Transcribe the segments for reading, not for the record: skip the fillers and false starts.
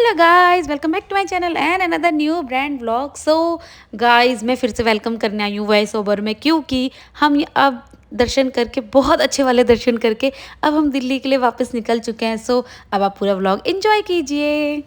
Hello guys, welcome back to my channel and another new brand vlog. So guys, मैं फिर से welcome करने आई हूँ वॉइस ओवर में, क्योंकि हम अब दर्शन करके, बहुत अच्छे वाले दर्शन करके, अब हम दिल्ली के लिए वापस निकल चुके हैं। सो अब आप पूरा व्लॉग एंजॉय कीजिए।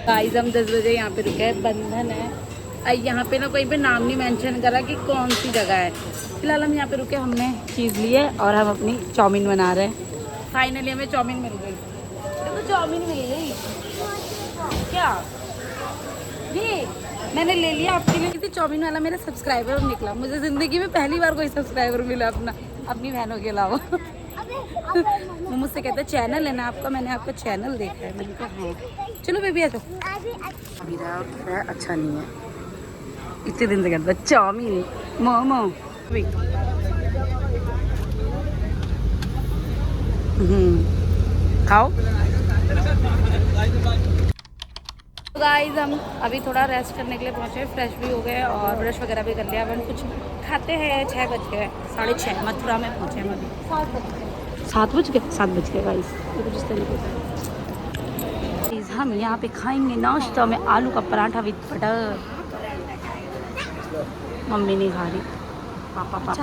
गाइस, हम 10 बजे यहाँ पे रुके हैं, बंधन है। यहाँ पे ना कोई पे नाम नहीं मेंशन करा कि कौन सी जगह है। फिलहाल हम यहाँ पे रुके, हमने चीज़ ली है और हम अपनी चाउमीन बना रहे हैं। फाइनली हमें चाउमीन मिल गई। देखो चाउमीन मिल गई। क्या ये मैंने ले लिया आपके लिए। किसी चाउमीन वाला मेरा सब्सक्राइबर निकला। मुझे ज़िंदगी में पहली बार कोई सब्सक्राइबर मिला अपनी बहनों के अलावा। वो मुझसे कहते चैनल है ना आपका, मैंने आपका चैनल देखा है। मैंने कहा हाँ, चलो बेबी आ जाओ। अभी अच्छा नहीं है, इतने दिन से कहता चाउमीन मोमो। खाओ। गाइस, हम अभी थोड़ा रेस्ट करने के लिए पहुंचे, फ्रेश भी हो गए और ब्रश वगैरह भी कर लिया। अब हम कुछ खाते हैं। 6 बज गए, 6:30 मथुरा में पहुंचे हम अभी। 7 बज गए गाइस। ये कुछ इस तरीके से हम यहाँ पे खाएंगे नाश्ता में आलू का पराठा विद बटर। मम्मी नहीं खा रही, पापा।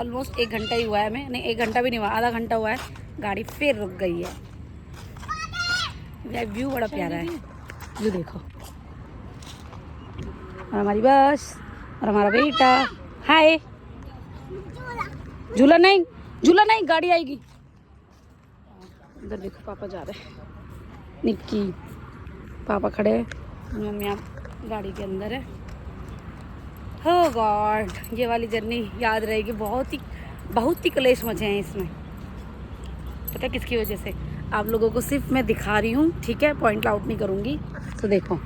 ऑलमोस्ट 1 घंटा ही हुआ है, हमें नहीं 1 घंटा भी नहीं हुआ, आधा घंटा हुआ है। गाड़ी फिर रुक गई है। व्यू बड़ा प्यारा है, व्यू देखो। और हमारी बस और हमारा बेटा। हाय। झूला नहीं, गाड़ी आएगी। इधर देखो, पापा जा रहे हैं। निक्की पापा खड़े हैं, मम्मी आप गाड़ी के अंदर है। हो गॉड, ये वाली जर्नी याद रहेगी। बहुत ही कलेश मचे हैं इसमें। पता है किसकी वजह से? आप लोगों को सिर्फ मैं दिखा रही हूँ, ठीक है, पॉइंट आउट नहीं करूँगी। तो देखो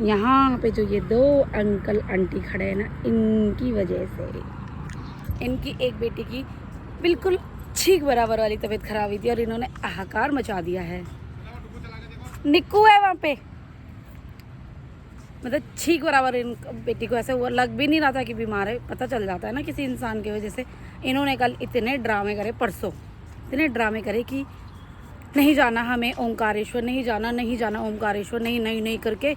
यहाँ पे जो ये 2 अंकल आंटी खड़े हैं ना, इनकी वजह से इनकी एक बेटी की बिल्कुल छींक बराबर वाली तबीयत खराब हुई थी और इन्होंने हाहाकार मचा दिया है। निक्कू है वहाँ पे, मतलब छींक बराबर इन बेटी को ऐसे वो लग भी नहीं रहा था कि बीमार है। पता चल जाता है ना किसी इंसान की वजह से। इन्होंने कल इतने ड्रामे करे, परसों इतने ड्रामे करे कि नहीं जाना हमें ओमकारेश्वर, नहीं जाना ओमकारेश्वर, नहीं करके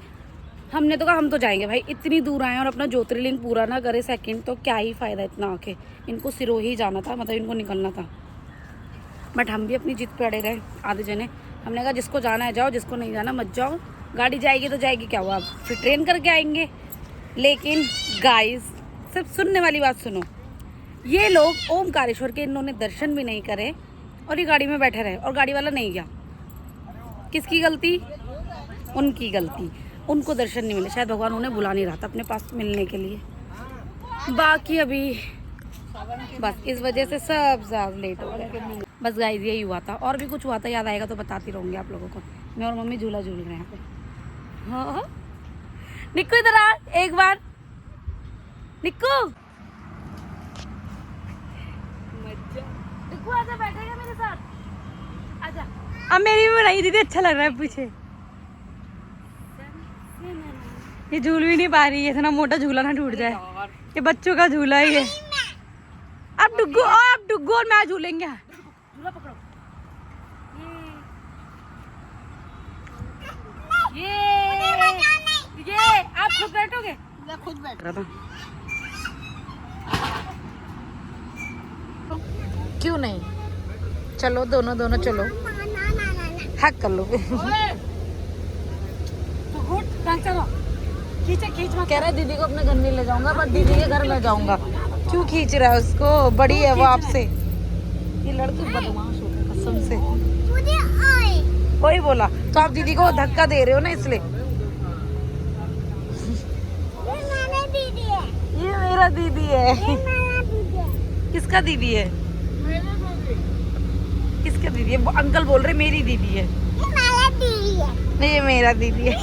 हमने तो कहा हम तो जाएंगे भाई। इतनी दूर आए और अपना ज्योतिर्लिंग पूरा ना करे सेकंड, तो क्या ही फ़ायदा इतना आके। इनको सिरोही जाना था, मतलब इनको निकलना था। बट हम भी अपनी जिद पे अड़े रहे आधे जने। हमने कहा जिसको जाना है जाओ, जिसको नहीं जाना मत जाओ। गाड़ी जाएगी तो जाएगी, क्या हुआ, फिर ट्रेन करके आएंगे। लेकिन गाइस, सिर्फ सुनने वाली बात सुनो। ये लोग ओमकारेश्वर के इन्होंने दर्शन भी नहीं करे और ये गाड़ी में बैठे रहे और गाड़ी वाला नहीं गया। किसकी गलती? उनकी गलती। उनको दर्शन नहीं मिले, शायद भगवान उन्हें बुला नहीं रहा था अपने पास मिलने के लिए। बाकी अभी बस इस वजह से सब ज़्यादा लेट हो गए। बस गाइस, यही हुआ था। और भी कुछ हुआ था, याद आएगा तो बताती रहूँगी आप लोगों को। मैं और मम्मी झूला झूल रहे हैं यहाँ पे। हाँ, निक्कू इधर आ एक बार। निक्कू आजा, बैठेगा मेरे साथ, आजा। अब मेरी भी बनाई दीदी, अच्छा लग रहा है पीछे। ये झूल भी नहीं पा रही है, इतना मोटा झूला ना टूट जाए। ये बच्चों का झूला ही है। अब डुग्गू और मैं झूलेंगे। झूला पकड़ो। ये आप खुद बैठोगे? मैं खुद बैठ रहा था। क्यों नहीं? चलो दोनों चलो, हक कर लो। खींच मत। कह रहा है दीदी को अपने घर नहीं ले जाऊंगा, बट दीदी के घर में जाऊंगा। क्यों खींच रहा है उसको? बड़ी है वो आपसे। ये लड़की बदमाश होती है कसम से। कोई बोला तो आप दीदी को धक्का दे रहे हो ना, इसलिए। ये मेरा दीदी है। किसका दीदी है? किसका दीदी है? अंकल बोल रहे मेरी दीदी है। नहीं, ये मेरा दीदी है।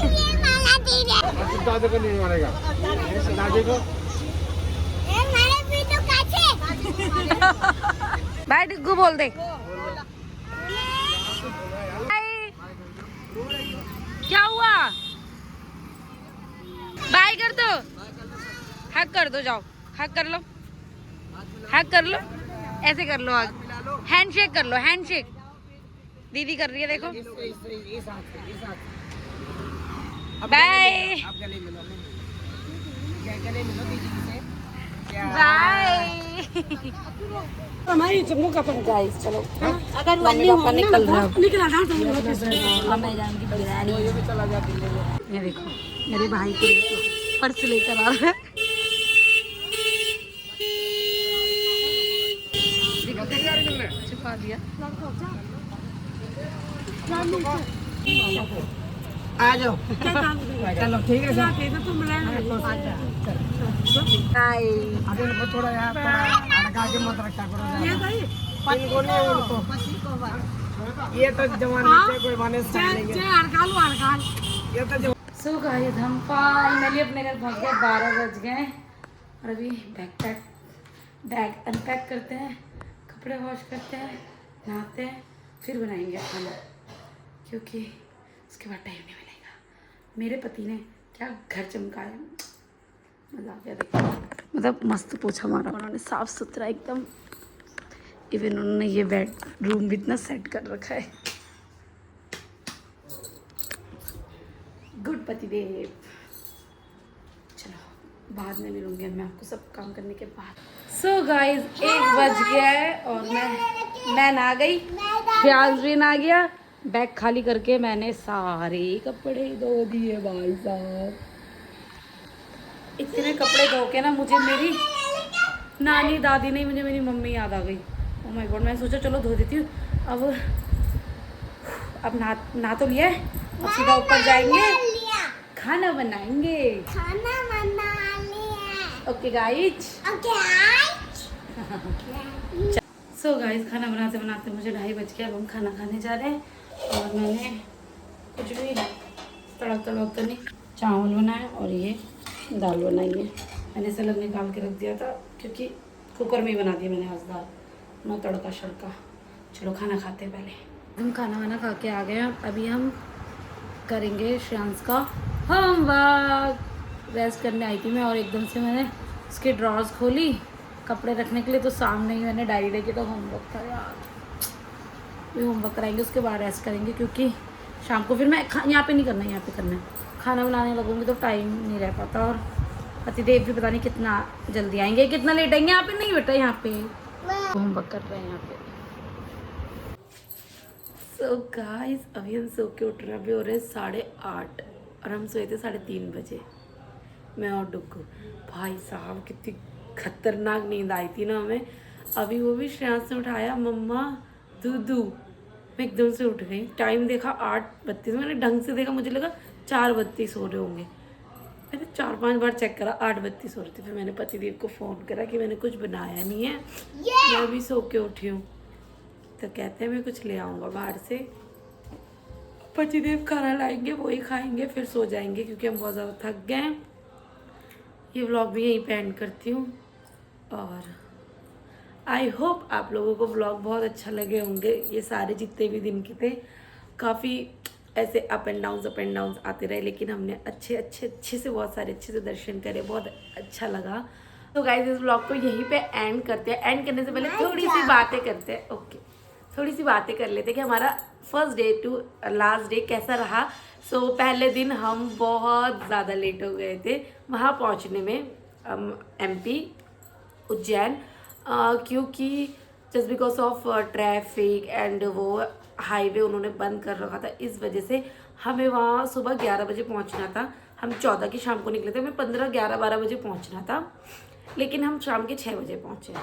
बाय डिग्गू बोल दे। क्या हुआ? बाय कर दो, हक कर दो, जाओ हक कर लो, हक कर लो, ऐसे कर लो, हक हैंडशेक कर लो, हैंडशेक। दीदी कर रही है देखो। Bye bye. हमारी जम्मू का गाइस चलो, अगर मम्मी पापा निकल रहा है मैं जाऊंगी बिरयानी। ये देखो मेरे भाई को पर्स लेकर आ रहा है। छुपा दिया। आ जाओ चलो ठीक है सर। अभी थोड़ा यार थोड़ा अड़का के मत रखा करो इनको नहीं उनको ये तो जवान बच्चे कोई माने ये तो सो गाइस हम फाइनली अपने घर पहुंच गए। 12 बज गए और अभी बैग अनपैक करते हैं, कपड़े वॉश करते हैं, नहाते हैं, फिर बनाएंगे खाना, क्योंकि उसके बाद टाइम नहीं मिलेगा। मेरे पति ने क्या घर चमकाया, मजा आ गया देखो। मतलब मस्त पोछा मारा उन्होंने, साफ सुथरा एकदम। इवन उन्होंने ये बेडरूम भी इतना सेट कर रखा है। गुड पति देव। चलो बाद में मिलूंगी मैं आपको सब काम करने के बाद। सो गाइज 1 बज गया है और मैं नहा गई, प्याज भी नहा गया। बैग खाली करके मैंने सारे कपड़े धो दिए भाई साहब। इतने कपड़े धो के ना मुझे मेरी नानी दादी नहीं, मुझे मेरी मम्मी याद आ गई। ओह माय गॉड, मैंने सोचा चलो धो देती हूँ। अब नहा तो लिया है, अब सीधा ऊपर जाएंगे, खाना बनाएंगे। Okay guys. सो गाइज खाना बनाते बनाते मुझे 2:30 बज गया। अब हम खाना खाने जा रहे हैं और मैंने कुछ भी तड़क तो नहीं, चावल बनाया और ये दाल बनाई है। मैंने सलग निकाल के रख दिया था क्योंकि कुकर में ही बना दिया मैंने आज दाल, नो तड़का शड़का। चलो खाना खाते हैं पहले। हम खाना वाना खा के आ गए हैं। अभी हम करेंगे श्रेयांश का होमवर्क। रेस्ट करने आई थी मैं और एकदम से मैंने उसके ड्रॉर्स खोली कपड़े रखने के लिए, तो सामने ही मैंने डायरी देखी, तो होमवर्क था यार। ये होमवर्क कराएंगे, उसके बाद रेस्ट करेंगे, क्योंकि शाम को फिर मैं यहाँ पे नहीं करना है, यहाँ पे करना है। खाना बनाने लगूंगी तो टाइम नहीं रह पाता। और पतिदेव भी पता नहीं कितना जल्दी आएंगे, कितना लेट आएंगे। यहाँ पे नहीं बेटा, यहाँ पे होमवर्क कर रहे हैं यहाँ पे। सो गाइस अभी हम सो के उठ रहे हैं। अभी हो रहे 8:30 और हम सोए थे 3:30 बजे, मैं और डुग्गू। भाई साहब कितनी खतरनाक नींद आई थी ना हमें। अभी वो भी श्रेयांश ने उठाया, मम्मा दूधू। मैं एकदम से उठ गई, टाइम देखा 8:32। मैंने ढंग से देखा, मुझे लगा 4:32 हो रहे होंगे। मैंने 4-5 बार चेक करा, 8:32 हो रहे थे। फिर मैंने पतिदेव को फ़ोन करा कि मैंने कुछ बनाया नहीं है, मैं अभी सो के उठी हूँ। तो कहते हैं मैं कुछ ले आऊँगा बाहर से। पतिदेव खाना लाएंगे, वही खाएंगे, फिर सो जाएंगे, क्योंकि हम बहुत ज़्यादा थक गए हैं। ये व्लॉग भी यहीं पे एंड करती हूँ और आई होप आप लोगों को व्लॉग बहुत अच्छा लगे होंगे। ये सारे जितने भी दिन के थे, काफ़ी ऐसे अप एंड डाउन्स आते रहे, लेकिन हमने अच्छे से बहुत सारे अच्छे से दर्शन करे, बहुत अच्छा लगा। तो गाइस इस व्लॉग को यहीं पे एंड करते हैं। एंड करने से पहले थोड़ी सी बातें करते हैं। ओके, थोड़ी सी बातें कर लेते हैं कि हमारा first day to last day कैसा रहा। सो पहले दिन हम बहुत ज़्यादा लेट हो गए थे वहाँ पहुँचने में, MP उज्जैन, क्योंकि just because of traffic and वो हाईवे उन्होंने बंद कर रखा था। इस वजह से हमें वहाँ सुबह 11 बजे पहुँचना था। हम 14 की शाम को निकले थे, हमें 15, 11, 12 बजे पहुँचना था, लेकिन हम शाम के 6 बजे पहुँचे।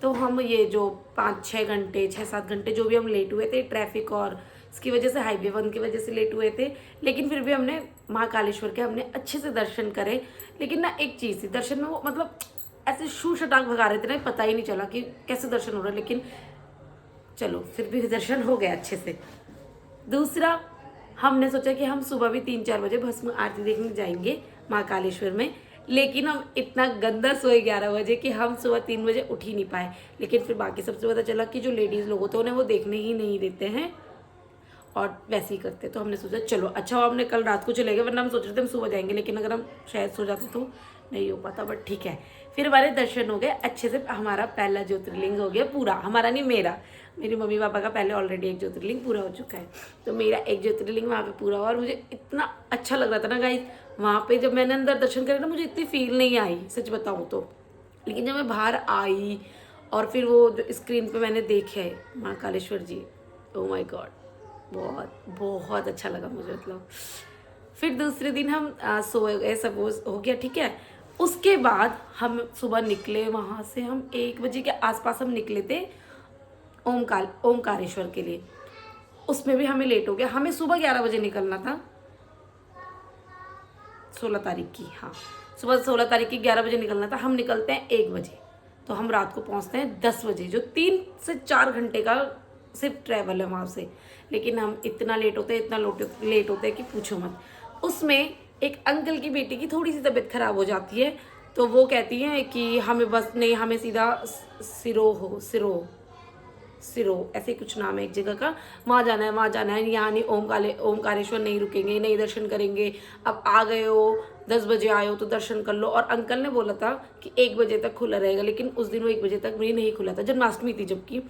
तो हम ये जो 5-6 घंटे 6-7 घंटे जो भी हम लेट हुए थे, ट्रैफिक और इसकी वजह से, हाईवे बंद की वजह से लेट हुए थे, लेकिन फिर भी हमने महाकालेश्वर के हमने अच्छे से दर्शन करे। लेकिन ना एक चीज़ थी, दर्शन में वो मतलब ऐसे शू शटाक भगा रहे थे ना, पता ही नहीं चला कि कैसे दर्शन हो रहा है, लेकिन चलो फिर भी दर्शन हो गया अच्छे से। दूसरा, हमने सोचा कि हम सुबह भी 3-4 बजे भस्म आरती देखने जाएंगे महाकालेश्वर में, लेकिन हम इतना गंदा सोए 11 बजे कि हम सुबह 3 बजे उठ ही नहीं पाए। लेकिन फिर बाकी सबसे पता चला कि जो लेडीज़ लोग होते हैं उन्हें वो देखने ही नहीं देते हैं और वैसे ही करते। तो हमने सोचा चलो अच्छा हुआ हमने कल रात को चले गए, वरना हम सोच रहे थे हम सुबह जाएंगे, लेकिन अगर हम शायद सो जाते तो नहीं हो पाता। बट ठीक है, फिर हमारे दर्शन हो गए अच्छे से। हमारा पहला ज्योतिर्लिंग हो गया पूरा, हमारा नहीं मेरा, मेरी मम्मी पापा का पहले ऑलरेडी एक ज्योतिर्लिंग पूरा हो चुका है। तो मेरा एक ज्योतिर्लिंग वहाँ पे पूरा हुआ और मुझे इतना अच्छा लग रहा था ना गाइस वहाँ पे। जब मैंने अंदर दर्शन करे ना मुझे इतनी फील नहीं आई सच बताऊँ तो, लेकिन जब मैं बाहर आई और फिर वो जो स्क्रीन पे मैंने देखे महाकालेश्वर जी, ओह माय गॉड, बहुत बहुत अच्छा लगा मुझे। मतलब फिर दूसरे दिन हम सोए गए, सब वो हो गया ठीक है। उसके बाद हम सुबह निकले वहाँ से, हम 1 बजे के आसपास हम निकले थे ओमकारेश्वर के लिए। उसमें भी हमें लेट हो गया, हमें सुबह 11 बजे निकलना था 16 तारीख की, हाँ सुबह 16 तारीख की 11 बजे निकलना था। हम निकलते हैं 1 बजे, तो हम रात को पहुँचते हैं 10 बजे, जो 3 से 4 घंटे का सिर्फ ट्रैवल है वहाँ से। लेकिन हम इतना लेट होते हैं, इतना लेट होते हैं कि पूछो मत। उसमें एक अंकल की बेटी की थोड़ी सी तबीयत खराब हो जाती है, तो वो कहती हैं कि हमें बस नहीं, हमें सीधा सिरो ऐसे कुछ नाम है एक जगह का, वहाँ जाना है, यहाँ नहीं, ओमकारेश्वर नहीं रुकेंगे, नहीं दर्शन करेंगे, अब आ गए हो 10 बजे आए हो तो दर्शन कर लो। और अंकल ने बोला था कि 1 बजे तक खुला रहेगा, लेकिन उस दिन वो 1 बजे तक भी नहीं खुला था, जन्माष्टमी थी, जबकि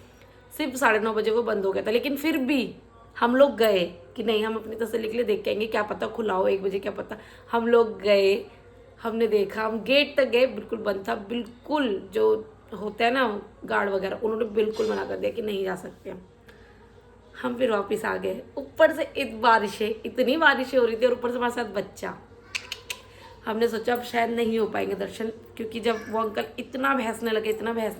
सिर्फ 9:30 बजे वो बंद हो गया था। लेकिन फिर भी हम लोग गए कि नहीं, हम अपनी तसल्ली के लिए देख के आएंगे, क्या पता खुला हो 1 बजे, क्या पता। हम लोग गए, हमने देखा, हम गेट तक गए, बिल्कुल बंद था, बिल्कुल जो होता है ना गार्ड वगैरह, उन्होंने बिल्कुल मना कर दिया कि नहीं जा सकते। हम फिर वापस आ गए। ऊपर से इतनी बारिशें हो रही थी और ऊपर से हमारे साथ बच्चा। हमने सोचा अब शायद नहीं हो पाएंगे दर्शन, क्योंकि जब वो अंकल इतना भैंसने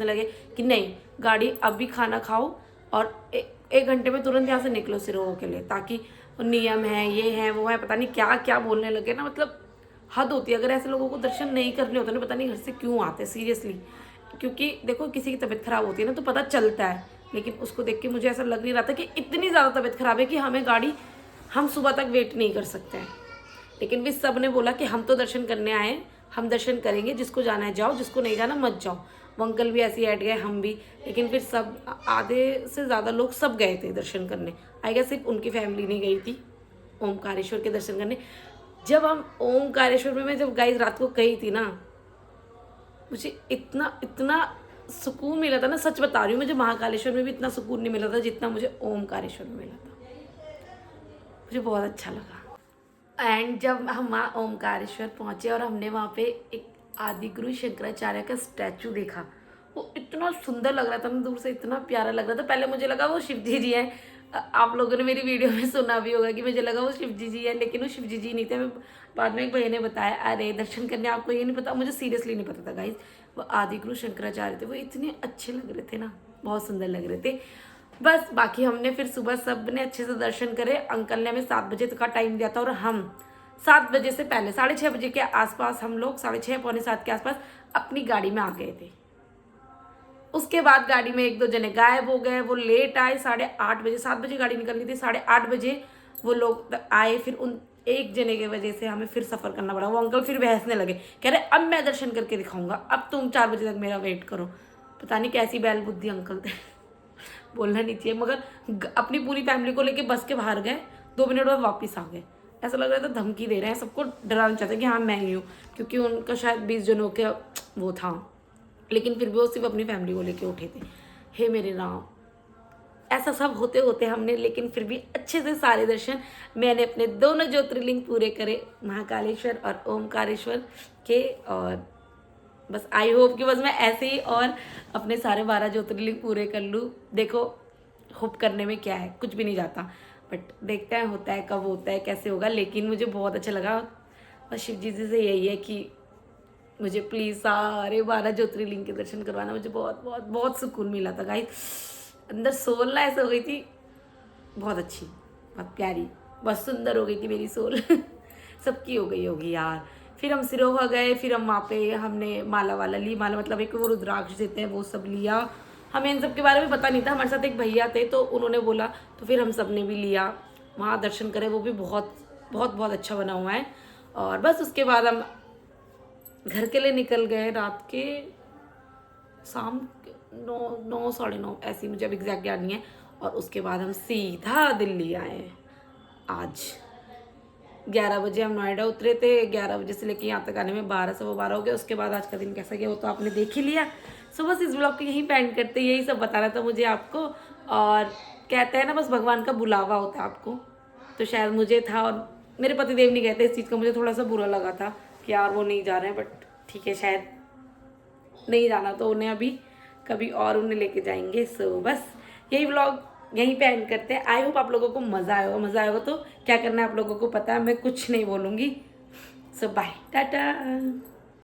लगे कि नहीं, गाड़ी अभी खाना खाओ और 1 घंटे में तुरंत यहाँ से निकलो सिरोह के लिए, ताकि नियम है, ये है वो है, पता नहीं क्या क्या बोलने लगे ना। मतलब हद होती है। अगर ऐसे लोगों को दर्शन नहीं करने होते ना, पता नहीं घर से क्यों आते सीरियसली। क्योंकि देखो किसी की तबीयत खराब होती है ना तो पता चलता है, लेकिन उसको देख के मुझे ऐसा लग नहीं रहा था कि इतनी ज़्यादा तबीयत खराब है कि हम सुबह तक वेट नहीं कर सकते हैं। लेकिन भी सब ने बोला कि हम तो दर्शन करने आए हैं, हम दर्शन करेंगे, जिसको जाना है जाओ, जिसको नहीं जाना मत जाओ। वो अंकल भी ऐसे ही हट गए, हम भी। लेकिन फिर सब, आधे से ज़्यादा लोग सब गए थे दर्शन करने। आई गेस सिर्फ उनकी फैमिली नहीं गई थी ओमकारेश्वर के दर्शन करने। जब हम ओमकारेश्वर में मैं जब गाइस रात को गई थी ना, मुझे इतना सुकून मिला था ना, सच बता रही हूँ। मुझे महाकालेश्वर में भी इतना सुकून नहीं मिला था जितना मुझे ओमकारेश्वर में मिला था। मुझे बहुत अच्छा लगा। एंड जब हम वहाँ ओमकारेश्वर पहुँचे और हमने वहाँ पे एक आदिगुरु शंकराचार्य का स्टैचू देखा, वो इतना सुंदर लग रहा था ना, दूर से इतना प्यारा लग रहा था। पहले मुझे लगा वो शिव जी हैं। आप लोगों ने मेरी वीडियो में सुना भी होगा कि मुझे लगा वो शिव जी हैं, लेकिन वो शिव जी नहीं थे। मैं बाद में एक भैया ने बताया, अरे दर्शन करने आपको ये नहीं पता। मुझे सीरियसली नहीं पता था गाइस, वो आदिगुरु शंकराचार्य थे। वो इतने अच्छे लग रहे थे ना, बहुत सुंदर लग रहे थे। बस बाकी हमने फिर सुबह सब ने अच्छे से दर्शन करे। अंकल ने हमें 7 बजे तक का टाइम दिया था और हम 7 बजे से पहले 6:30 बजे के आसपास, हम लोग 6:30 पौने 7 के आसपास अपनी गाड़ी में आ गए थे। उसके बाद गाड़ी में 1-2 जने गायब हो गए, वो लेट आए 8:30 बजे। 7 बजे गाड़ी निकलनी थी, 8:30 बजे वो लोग आए। फिर उन एक जने की वजह से हमें फिर सफ़र करना पड़ा। वो अंकल फिर बहसने लगे, कह रहे अब मैं दर्शन करके दिखाऊंगा, अब तुम 4 बजे तक मेरा वेट करो। पता नहीं कैसी बैल बुद्धि अंकल थे, बोलना नहीं चाहिए, मगर अपनी पूरी फैमिली को लेके बस के बाहर गए, 2 मिनट बाद वापस आ गए। ऐसा लग रहा था धमकी दे रहे हैं, सबको डराना चाहते हैं कि हाँ मैं ही हूँ, क्योंकि उनका शायद 20 जनों के वो था। लेकिन फिर भी वो सिर्फ अपनी फैमिली को लेके उठे थे। हे मेरे राम, ऐसा सब होते होते हमने, लेकिन फिर भी अच्छे से सारे दर्शन मैंने अपने दोनों ज्योतिर्लिंग पूरे करे, महाकालेश्वर और ओमकारेश्वर के। और बस आई होप कि बस मैं ऐसे ही और अपने सारे 12 ज्योतिर्लिंग पूरे कर लूँ। देखो होप करने में क्या है, कुछ भी नहीं जाता, बट देखते हैं होता है कब होता है, कैसे होगा। लेकिन मुझे बहुत अच्छा लगा। और शिव जी से यही है कि मुझे प्लीज़ सारे 12 ज्योतिर्लिंग के दर्शन करवाना। मुझे बहुत बहुत बहुत सुकून मिला था गाइस, अंदर सोल ना ऐसे हो गई थी, बहुत अच्छी, बहुत प्यारी, बहुत सुंदर हो गई थी मेरी सोल। सबकी हो गई होगी यार। फिर हम सिरोहा गए, फिर हम वहाँ पे हमने माला वाला ली, माला मतलब एक वो रुद्राक्ष देते हैं वो सब लिया। हमें इन सब के बारे में पता नहीं था, हमारे साथ एक भैया थे तो उन्होंने बोला, तो फिर हम सब ने भी लिया, वहाँ दर्शन करें। वो भी बहुत बहुत बहुत अच्छा बना हुआ है। और बस उसके बाद हम घर के लिए निकल गए रात के शाम 9 साढ़े 9 ऐसी, मुझे अब एग्जैक्ट याद नहीं है। और उसके बाद हम सीधा दिल्ली आए। आज 11 बजे हम नोएडा उतरे थे, 11 बजे से लेके यहाँ तक आने में 12 सवा 12 हो गए। उसके बाद आज का दिन कैसा गया वो तो आपने देख ही लिया। सो बस इस ब्लॉग को यहीं पेंड करते, यही सब बताना था मुझे आपको। और कहते हैं ना बस भगवान का बुलावा होता है आपको, तो शायद मुझे था। और मेरे पतिदेव नहीं कहते इस चीज़ का, मुझे थोड़ा सा बुरा लगा था कि यार वो नहीं जा रहे हैं, बट ठीक है शायद नहीं जाना तो उन्हें अभी कभी और उन्हें लेके जाएंगे। सो बस यही व्लॉग यहीं पे एंड करते हैं। आई होप आप लोगों को मज़ा आएगा। मज़ा आएगा तो क्या करना है आप लोगों को पता है, मैं कुछ नहीं बोलूँगी। सो बाय, टाटा।